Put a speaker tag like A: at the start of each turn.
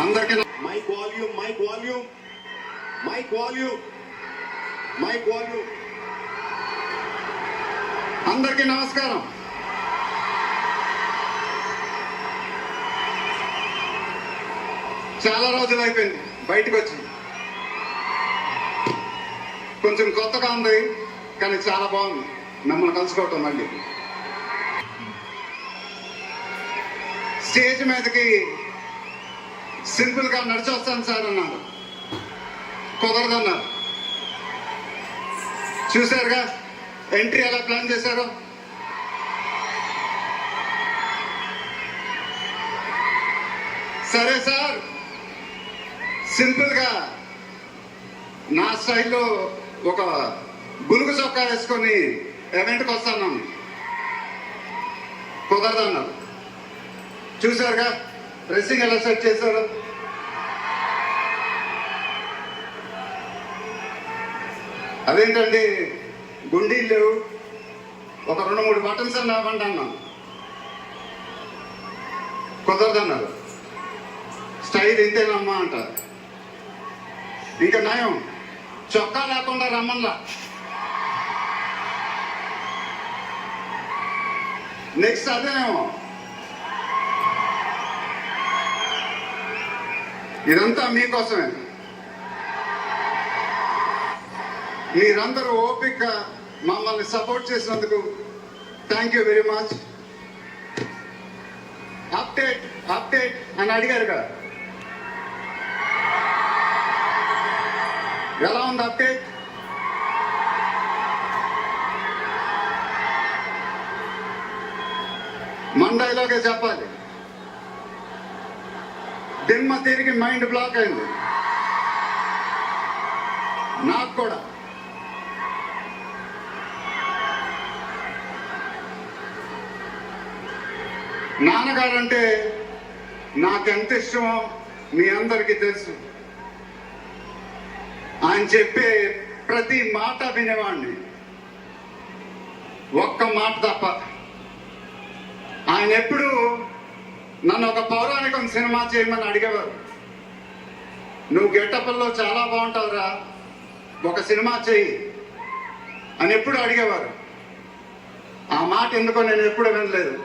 A: అందరికీ mic volume mic volume mic volume mic volume. అందరికీ నమస్కారం. చాలా రోజులు అయిపోయింది బయటకు వచ్చి, కొంచెం కొత్తగా ఉంది కానీ చాలా బాగుంది మిమ్మల్ని కలుసుకోవటం. మళ్ళీ స్టేజ్ మీదకి సింపుల్ గా నడిచి వస్తాను సార్ అన్నారు, కుదరదన్నారు. చూసారుగా ఎంట్రీ ఎలా ప్లాన్ చేశారో. సరే సార్, సింపుల్ గా నా స్టైల్లో ఒక గులుగు చొక్కా వేసుకొని ఈవెంట్కి వస్తాను, కుదరదన్నారు. చూసారుగా డ్రెస్సింగ్ ఎలా సెట్ చేశారు. అదేంటండి గుండీలు లేవు, ఒక 2-3 బటన్స్ అన్న ఇవ్వండి అన్నాను, కుదరదన్నారు. స్టైల్ ఇంతేనమ్మా అంటారు. ఇంకా నయం చొక్కా లేకుండా రమ్మన్లా. నెక్స్ట్ అదేనేమో. ఇదంతా మీకోసమే. మీరందరూ ఓపిక మమ్మల్ని సపోర్ట్ చేసినందుకు thank you very much. Update update అని అడిగారు కదా, ఎలా ఉంది అప్డేట్? మండైలోకే చెప్పాలి. దిమ్మ తిరిగి మైండ్ బ్లాక్ అయింది నాకు కూడా. నాన్నగారంటే నాకెంత ఇష్టమో మీ అందరికీ తెలుసు. ఆయన చెప్పే ప్రతి మాట వినేవాడిని, ఒక్క మాట తప్ప. ఆయన ఎప్పుడు నన్ను ఒక పౌరాణికం సినిమా చేయమని అడిగేవారు. నువ్వు గెటప్లో చాలా బాగుంటావురా, ఒక సినిమా చేయి అని ఎప్పుడు అడిగేవారు. ఆ మాట ఎందుకో నేను ఎప్పుడు వినలేదు.